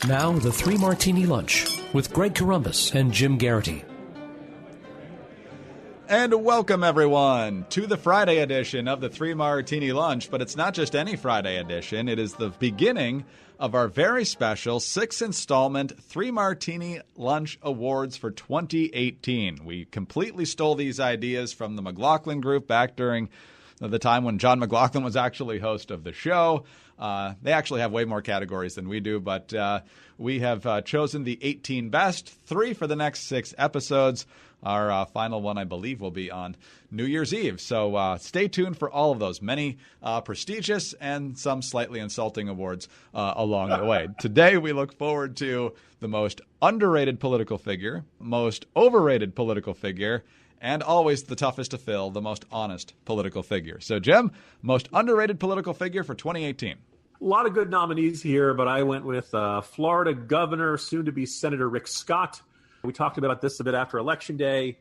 Now, the Three Martini Lunch with Greg Corombos and Jim Geraghty. And welcome, everyone, to the Friday edition of the Three Martini Lunch. But it's not just any Friday edition. It is the beginning of our very special sixth installment Three Martini Lunch Awards for 2018. We completely stole these ideas from the McLaughlin Group back during the time when John McLaughlin was actually host of the show. They actually have way more categories than we do, but we have chosen the 18 best, 3 for the next 6 episodes. Our final one, I believe, will be on New Year's Eve. So stay tuned for all of those, many prestigious and some slightly insulting awards along the way. Today, we look forward to the most underrated political figure, most overrated political figure, and always the toughest to fill, the most honest political figure. So, Jim, most underrated political figure for 2018. A lot of good nominees here, but I went with Florida Governor, soon-to-be Senator Rick Scott. We talked about this a bit after Election Day.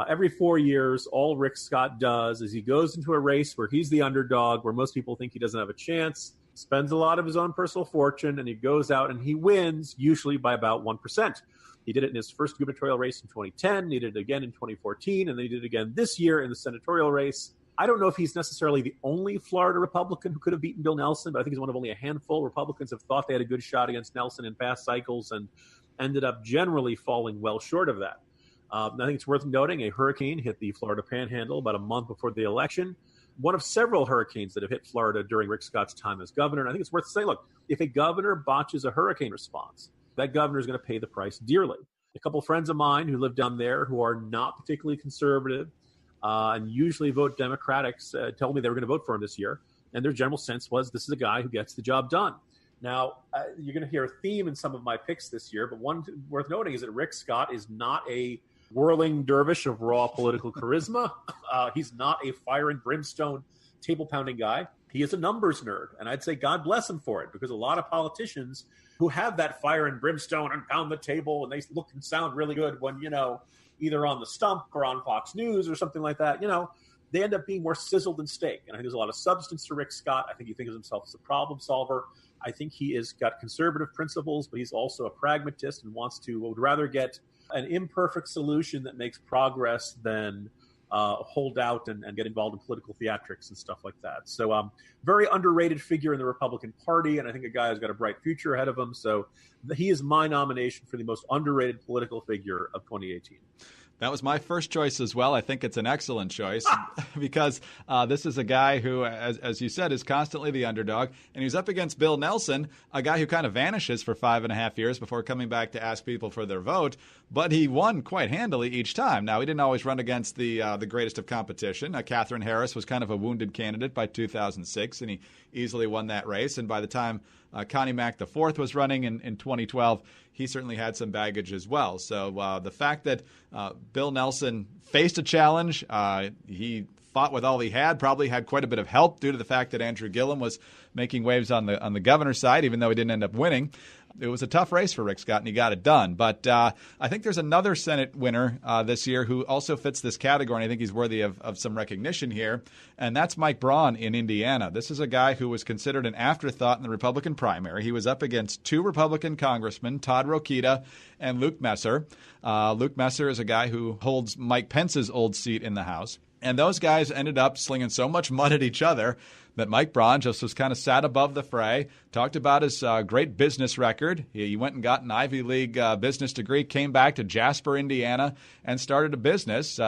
Every 4 years, all Rick Scott does is he goes into a race where he's the underdog, where most people think he doesn't have a chance, spends a lot of his own personal fortune, and he goes out and he wins, usually by about 1%. He did it in his first gubernatorial race in 2010. He did it again in 2014, and then he did it again this year in the senatorial race. I don't know if he's necessarily the only Florida Republican who could have beaten Bill Nelson, but I think he's one of only a handful. Republicans have thought they had a good shot against Nelson in past cycles and ended up generally falling well short of that. I think it's worth noting a hurricane hit the Florida Panhandle about a month before the election. One of several hurricanes that have hit Florida during Rick Scott's time as governor. And I think it's worth saying, look, if a governor botches a hurricane response, that governor is going to pay the price dearly. A couple of friends of mine who live down there who are not particularly conservative and usually vote Democratic told me they were going to vote for him this year. And their general sense was this is a guy who gets the job done. Now, you're going to hear a theme in some of my picks this year, but one worth noting is that Rick Scott is not a whirling dervish of raw political charisma. He's not a fire and brimstone table-pounding guy. He is a numbers nerd, and I'd say God bless him for it, because a lot of politicians who have that fire and brimstone and pound the table, and they look and sound really good when, either on the stump or on Fox News or something like that, they end up being more sizzled than steak. And I think there's a lot of substance to Rick Scott. I think he thinks of himself as a problem solver. I think he has got conservative principles, but he's also a pragmatist and would rather get an imperfect solution that makes progress than hold out and get involved in political theatrics and stuff like that. So very underrated figure in the Republican Party, and I think a guy who's got a bright future ahead of him. So he is my nomination for the most underrated political figure of 2018. That was my first choice as well. I think it's an excellent choice because this is a guy who, as you said, is constantly the underdog. And he's up against Bill Nelson, a guy who kind of vanishes for 5.5 years before coming back to ask people for their vote. But he won quite handily each time. Now, he didn't always run against the greatest of competition. Katherine Harris was kind of a wounded candidate by 2006, and he easily won that race. And by the time Connie Mack IV was running in 2012, he certainly had some baggage as well. So the fact that Bill Nelson faced a challenge, he fought with all he had, probably had quite a bit of help due to the fact that Andrew Gillum was making waves on the governor's side, even though he didn't end up winning. It was a tough race for Rick Scott, and he got it done. But I think there's another Senate winner this year who also fits this category, and I think he's worthy of some recognition here, and that's Mike Braun in Indiana. This is a guy who was considered an afterthought in the Republican primary. He was up against 2 Republican congressmen, Todd Rokita and Luke Messer. Luke Messer is a guy who holds Mike Pence's old seat in the House. And those guys ended up slinging so much mud at each other that Mike Braun just was kind of sat above the fray, talked about his great business record. He went and got an Ivy League business degree, came back to Jasper, Indiana, and started a business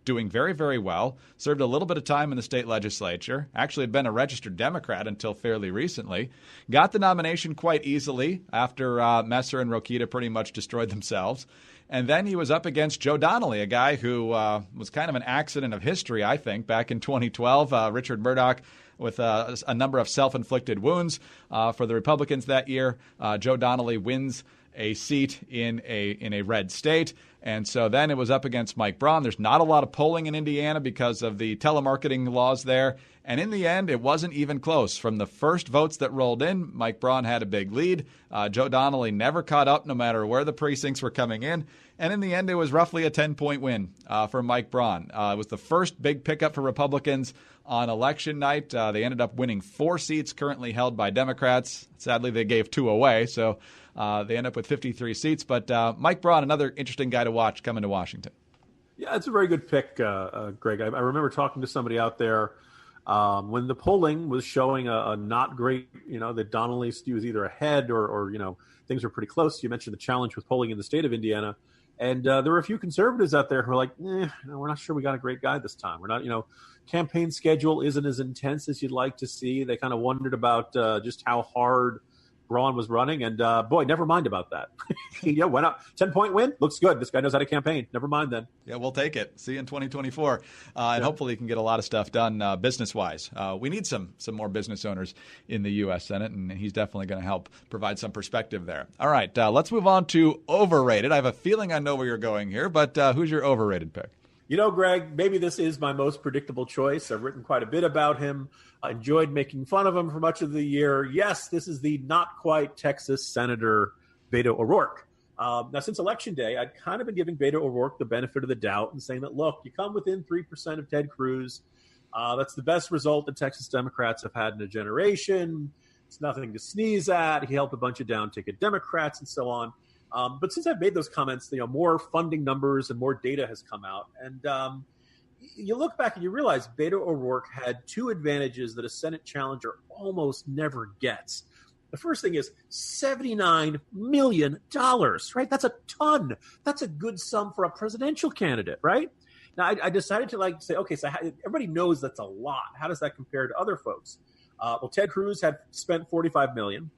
doing very, very well. Served a little bit of time in the state legislature. Actually had been a registered Democrat until fairly recently. Got the nomination quite easily after Messer and Rokita pretty much destroyed themselves. And then he was up against Joe Donnelly, a guy who was kind of an accident of history, I think, back in 2012. Richard Murdoch with a number of self-inflicted wounds for the Republicans that year. Joe Donnelly wins a seat in a red state. And so then it was up against Mike Braun. There's not a lot of polling in Indiana because of the telemarketing laws there. And in the end, it wasn't even close. From the first votes that rolled in, Mike Braun had a big lead. Joe Donnelly never caught up no matter where the precincts were coming in. And in the end, it was roughly a 10-point win for Mike Braun. It was the first big pickup for Republicans on election night. They ended up winning 4 seats currently held by Democrats. Sadly, they gave 2 away. So They end up with 53 seats. But Mike Braun, another interesting guy to watch coming to Washington. Yeah, it's a very good pick, Greg. I remember talking to somebody out there when the polling was showing a not great, that Donnelly was either ahead or things were pretty close. You mentioned the challenge with polling in the state of Indiana. And there were a few conservatives out there who were like, we're not sure we got a great guy this time. We're not, campaign schedule isn't as intense as you'd like to see. They kind of wondered about just how hard Braun was running. And boy, never mind about that. Went up 10-point win. Looks good. This guy knows how to campaign. Never mind then. Yeah, we'll take it. See you in 2024. And hopefully you can get a lot of stuff done business-wise. We need some more business owners in the U.S. Senate, and he's definitely going to help provide some perspective there. All right, let's move on to overrated. I have a feeling I know where you're going here, but who's your overrated pick? Greg, maybe this is my most predictable choice. I've written quite a bit about him. I enjoyed making fun of him for much of the year. Yes, this is the not quite Texas Senator Beto O'Rourke. Now, since Election Day, I'd kind of been giving Beto O'Rourke the benefit of the doubt and saying that, look, you come within 3% of Ted Cruz. That's the best result that Texas Democrats have had in a generation. It's nothing to sneeze at. He helped a bunch of down-ticket Democrats and so on. But since I've made those comments, more funding numbers and more data has come out. And you look back and you realize Beto O'Rourke had two advantages that a Senate challenger almost never gets. The first thing is $79 million, right? That's a ton. That's a good sum for a presidential candidate, right? Now, I decided to say, okay, so everybody knows that's a lot. How does that compare to other folks? Well, Ted Cruz had spent $45 million.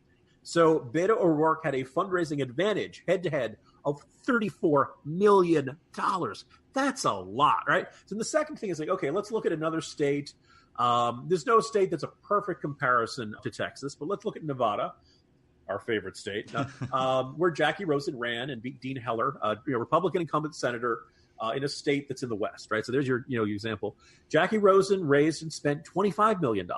So Beto O'Rourke had a fundraising advantage head-to-head of $34 million. That's a lot, right? So the second thing is okay, let's look at another state. There's no state that's a perfect comparison to Texas, but let's look at Nevada, our favorite state, where Jackie Rosen ran and beat Dean Heller, Republican incumbent senator in a state that's in the West, right? So there's your example. Jackie Rosen raised and spent $25 million.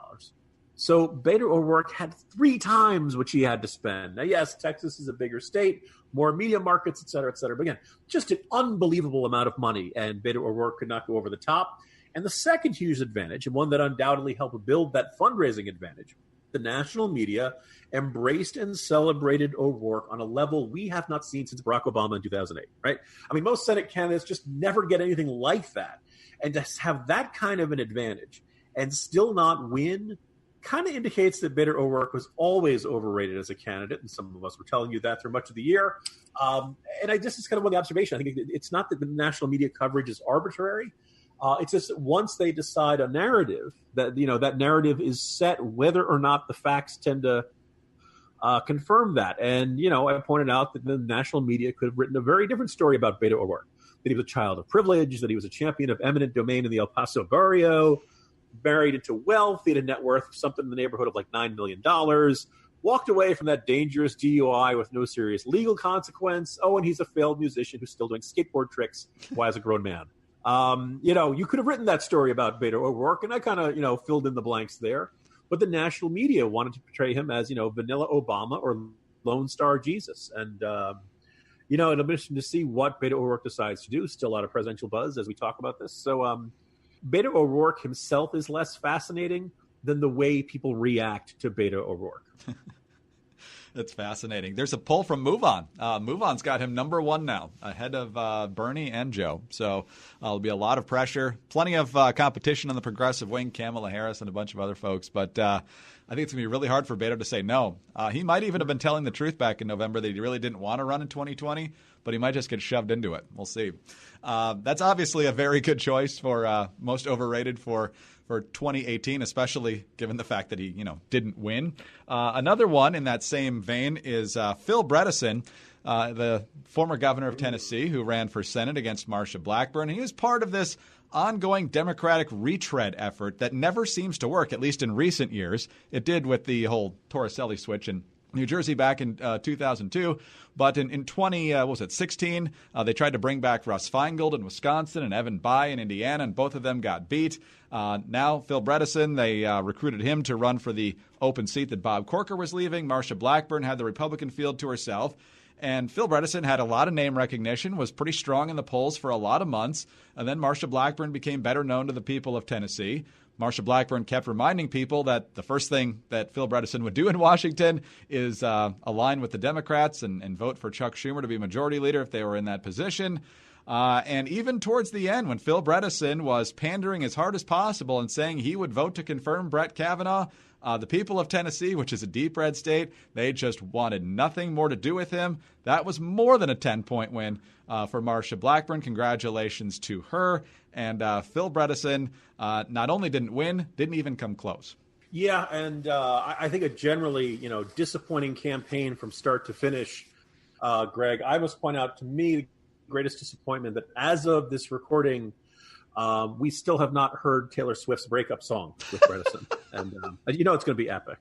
So Beto O'Rourke had 3 times what she had to spend. Now, yes, Texas is a bigger state, more media markets, et cetera, et cetera. But again, just an unbelievable amount of money, and Beto O'Rourke could not go over the top. And the second huge advantage, and one that undoubtedly helped build that fundraising advantage, the national media embraced and celebrated O'Rourke on a level we have not seen since Barack Obama in 2008, right? I mean, most Senate candidates just never get anything like that. And to have that kind of an advantage and still not win kind of indicates that Beto O'Rourke was always overrated as a candidate, and some of us were telling you that through much of the year. And I just, it's kind of one observation. I think it's not that the national media coverage is arbitrary. It's just that once they decide a narrative, that that narrative is set, whether or not the facts tend to confirm that. And I pointed out that the national media could have written a very different story about Beto O'Rourke. That he was a child of privilege, that he was a champion of eminent domain in the El Paso barrio, married into wealth, he had a net worth of something in the neighborhood of like $9 million, walked away from that dangerous DUI with no serious legal consequence. Oh, and he's a failed musician who's still doing skateboard tricks while as a grown man. You could have written that story about Beto O'Rourke, and I kind of, filled in the blanks there. But the national media wanted to portray him as, vanilla Obama or Lone Star Jesus. And, it'll be interesting to see what Beto O'Rourke decides to do. Still a lot of presidential buzz as we talk about this. So, Beto O'Rourke himself is less fascinating than the way people react to Beto O'Rourke. That's fascinating. There's a poll from MoveOn. MoveOn's got him number 1 now, ahead of Bernie and Joe. So there'll be a lot of pressure, plenty of competition on the progressive wing, Kamala Harris and a bunch of other folks. But I think it's going to be really hard for Beto to say no. He might even have been telling the truth back in November that he really didn't want to run in 2020, but he might just get shoved into it. We'll see. That's obviously a very good choice for most overrated for 2018, especially given the fact that he, didn't win. Another one in that same vein is Phil Bredesen, the former governor of Tennessee who ran for Senate against Marsha Blackburn. And he was part of this ongoing Democratic retread effort that never seems to work, at least in recent years. It did with the whole Torricelli switch in New Jersey back in 2002. But in 2016, they tried to bring back Russ Feingold in Wisconsin and Evan Bayh in Indiana, and both of them got beat. Now, Phil Bredesen, they recruited him to run for the open seat that Bob Corker was leaving. Marsha Blackburn had the Republican field to herself. And Phil Bredesen had a lot of name recognition, was pretty strong in the polls for a lot of months. And then Marsha Blackburn became better known to the people of Tennessee. Marsha Blackburn kept reminding people that the first thing that Phil Bredesen would do in Washington is align with the Democrats and vote for Chuck Schumer to be majority leader if they were in that position. And even towards the end, when Phil Bredesen was pandering as hard as possible and saying he would vote to confirm Brett Kavanaugh, the people of Tennessee, which is a deep red state, they just wanted nothing more to do with him. That was more than a 10-point win for Marsha Blackburn. Congratulations to her. And Phil Bredesen not only didn't win, didn't even come close. Yeah, and I think a generally, disappointing campaign from start to finish, Greg. I must point out, to me, the greatest disappointment that as of this recording, we still have not heard Taylor Swift's breakup song with Bredesen. And it's going to be epic.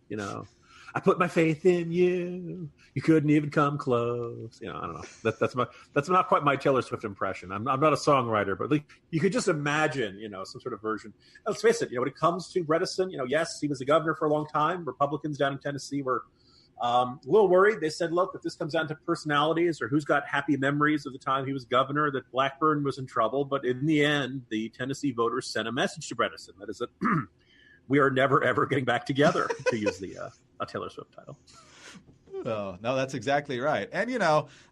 I put my faith in you. You couldn't even come close. I don't know. That's not quite my Taylor Swift impression. I'm not a songwriter, but you could just imagine, some sort of version. And let's face it. When it comes to Bredesen, yes, he was the governor for a long time. Republicans down in Tennessee were a little worried. They said, look, if this comes down to personalities or who's got happy memories of the time he was governor, that Blackburn was in trouble. But in the end, the Tennessee voters sent a message to Bredesen. That is that we are never, ever getting back together, to use the a Taylor Swift title. Oh, no, that's exactly right. And,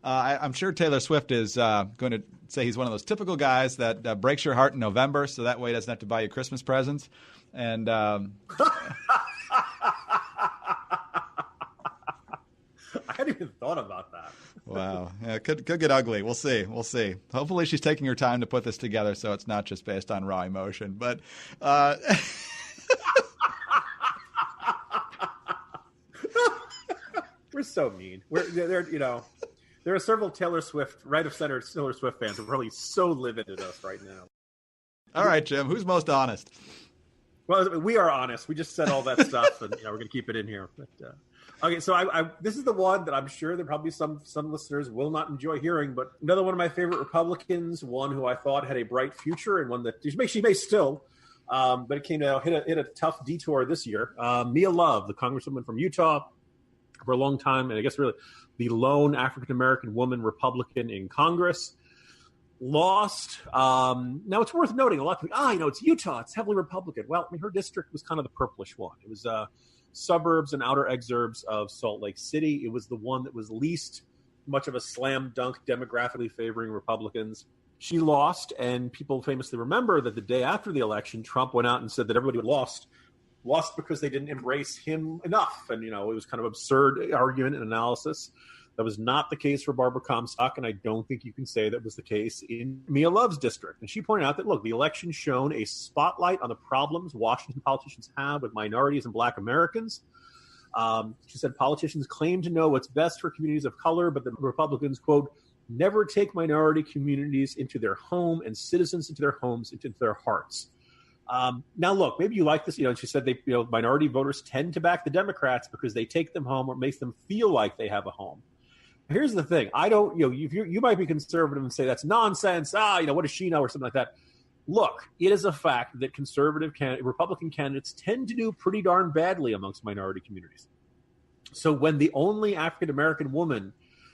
I'm sure Taylor Swift is going to say he's one of those typical guys that breaks your heart in November, so that way he doesn't have to buy you Christmas presents. And I hadn't even thought about that. Wow. Yeah, it could get ugly. We'll see. Hopefully she's taking her time to put this together so it's not just based on raw emotion. But we're so mean. There are several Taylor Swift, right of center Taylor Swift fans who are probably so livid at us right now. All right, Jim, who's most honest? Well, we are honest. We just said all that stuff, and we're going to keep it in here. But, okay, so this is the one that I'm sure there probably some listeners will not enjoy hearing, but another one of my favorite Republicans, one who I thought had a bright future, and one that she may still, but it came to hit a tough detour this year. Mia Love, the Congresswoman from Utah, for a long time, and I guess really the lone African-American woman Republican in Congress, lost. Now, it's worth noting, a lot of people, it's Utah, it's heavily Republican. Well, her district was kind of the purplish one. It was suburbs and outer exurbs of Salt Lake City. It was the one that was least much of a slam dunk demographically favoring Republicans. She lost, and people famously remember that the day after the election, Trump went out and said that everybody lost because they didn't embrace him enough. And, it was kind of absurd argument and analysis. That was not the case for Barbara Comstock, and I don't think you can say that was the case in Mia Love's district. And she pointed out that, look, the election shone a spotlight on the problems Washington politicians have with minorities and Black Americans. She said politicians claim to know what's best for communities of color, but the Republicans, quote, never take minority communities into their home and citizens into their homes, into their hearts. Now, look, maybe you like this, and she said minority voters tend to back the Democrats because they take them home or makes them feel like they have a home. Here's the thing. I don't, you might be conservative and say that's nonsense. What does she know or something like that? Look, it is a fact that Republican candidates tend to do pretty darn badly amongst minority communities. So when the only African-American woman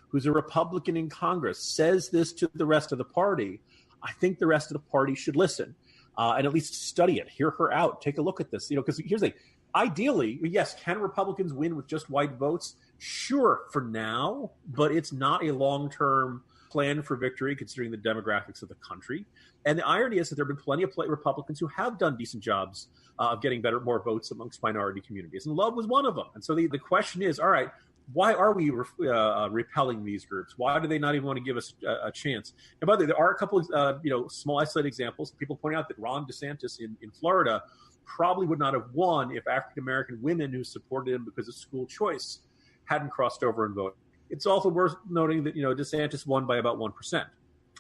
who's a Republican in Congress says this to the rest of the party, I think the rest of the party should listen. And at least study it, hear her out, take a look at this. Because here's the thing. Ideally, yes, can Republicans win with just white votes? Sure, for now, but it's not a long-term plan for victory considering the demographics of the country. And the irony is that there have been plenty of Republicans who have done decent jobs of getting more votes amongst minority communities. And Love was one of them. And so the question is, all right, why are we repelling these groups? Why do they not even want to give us a chance? And by the way, there are a couple of small isolated examples. People point out that Ron DeSantis in Florida probably would not have won if African-American women who supported him because of school choice hadn't crossed over and voted. It's also worth noting that DeSantis won by about 1%,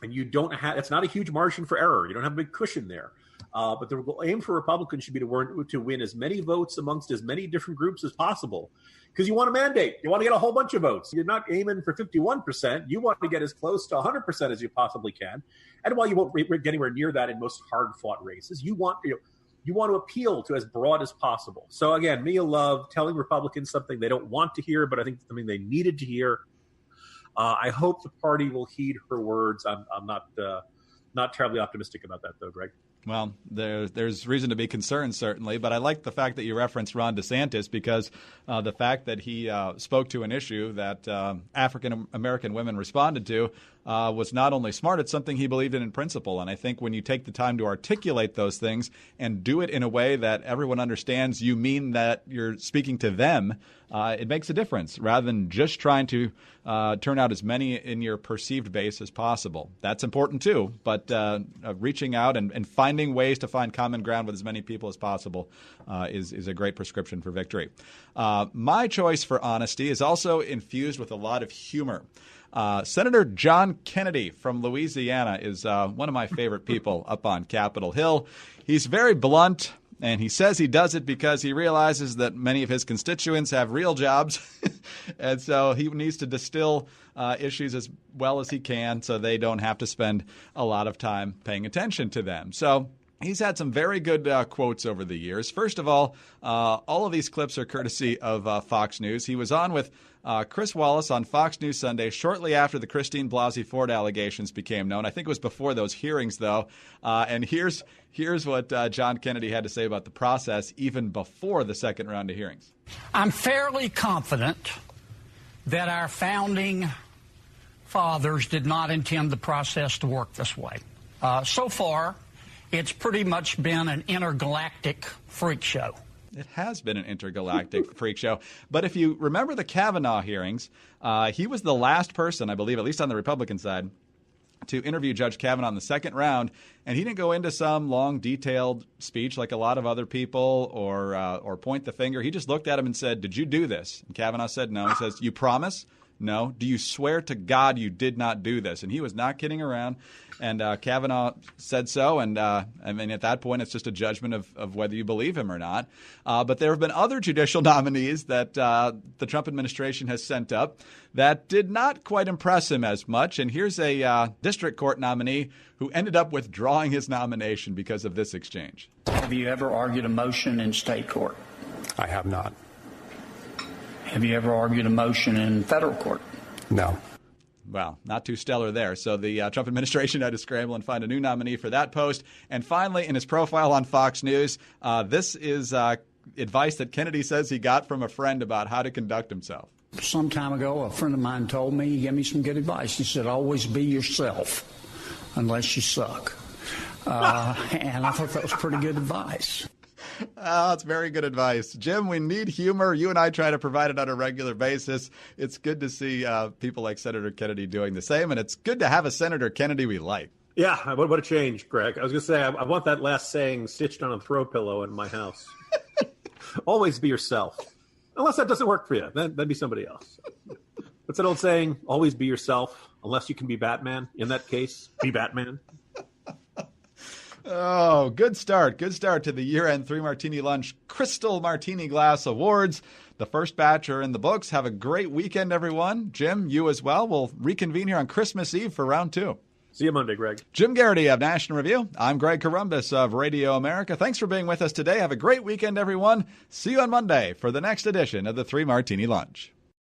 and you don't have. It's not a huge margin for error. You don't have a big cushion there. But the aim for Republicans should be to win as many votes amongst as many different groups as possible, because you want a mandate. You want to get a whole bunch of votes. You're not aiming for 51%. You want to get as close to 100% as you possibly can. And while you won't get anywhere near that in most hard-fought races, you want to appeal to as broad as possible. So again, Mia Love telling Republicans something they don't want to hear, but I think something they needed to hear. I hope the party will heed her words. I'm not terribly optimistic about that, though, Greg. Well, there's reason to be concerned, certainly, but I like the fact that you referenced Ron DeSantis because the fact that he spoke to an issue that African-American women responded to was not only smart, it's something he believed in principle. And I think when you take the time to articulate those things and do it in a way that everyone understands you mean that you're speaking to them, it makes a difference rather than just trying to turn out as many in your perceived base as possible. That's important too, but reaching out and finding ways to find common ground with as many people as possible is a great prescription for victory. My choice for honesty is also infused with a lot of humor. Senator John Kennedy from Louisiana is one of my favorite people up on Capitol Hill. He's very blunt, and he says he does it because he realizes that many of his constituents have real jobs, and so he needs to distill issues as well as he can so they don't have to spend a lot of time paying attention to them. So he's had some very good quotes over the years. First of all of these clips are courtesy of Fox News. He was on with Chris Wallace on Fox News Sunday shortly after the Christine Blasey Ford allegations became known. I think it was before those hearings, though. And here's what John Kennedy had to say about the process even before the second round of hearings. I'm fairly confident that our founding fathers did not intend the process to work this way. So far, it's pretty much been an intergalactic freak show. It has been an intergalactic freak show. But if you remember the Kavanaugh hearings, he was the last person, I believe, at least on the Republican side, to interview Judge Kavanaugh in the second round. And he didn't go into some long, detailed speech like a lot of other people or point the finger. He just looked at him and said, "Did you do this?" And Kavanaugh said no. He says, "You promise?" "No." "Do you swear to God you did not do this?" And he was not kidding around. And Kavanaugh said so. And I mean, at that point, it's just a judgment of whether you believe him or not. But there have been other judicial nominees that the Trump administration has sent up that did not quite impress him as much. And here's a district court nominee who ended up withdrawing his nomination because of this exchange. Have you ever argued a motion in state court? I have not. Have you ever argued a motion in federal court? No. Well, not too stellar there. So the Trump administration had to scramble and find a new nominee for that post. And finally, in his profile on Fox News, this is advice that Kennedy says he got from a friend about how to conduct himself. Some time ago, a friend of mine told me, he gave me some good advice. He said, always be yourself unless you suck. And I thought that was pretty good advice. That's very good advice. Jim, we need humor. You and I try to provide it on a regular basis. It's good to see people like Senator Kennedy doing the same, and it's good to have a Senator Kennedy we like. Yeah, what a change, Greg. I was going to say, I want that last saying stitched on a throw pillow in my house. Always be yourself. Unless that doesn't work for you. Then be somebody else. What's that old saying? Always be yourself, unless you can be Batman. In that case, be Batman. Oh, good start. Good start to the year-end Three Martini Lunch Crystal Martini Glass Awards. The first batch are in the books. Have a great weekend, everyone. Jim, you as well. We'll reconvene here on Christmas Eve for round 2. See you Monday, Greg. Jim Geraghty of National Review. I'm Greg Corombos of Radio America. Thanks for being with us today. Have a great weekend, everyone. See you on Monday for the next edition of the Three Martini Lunch.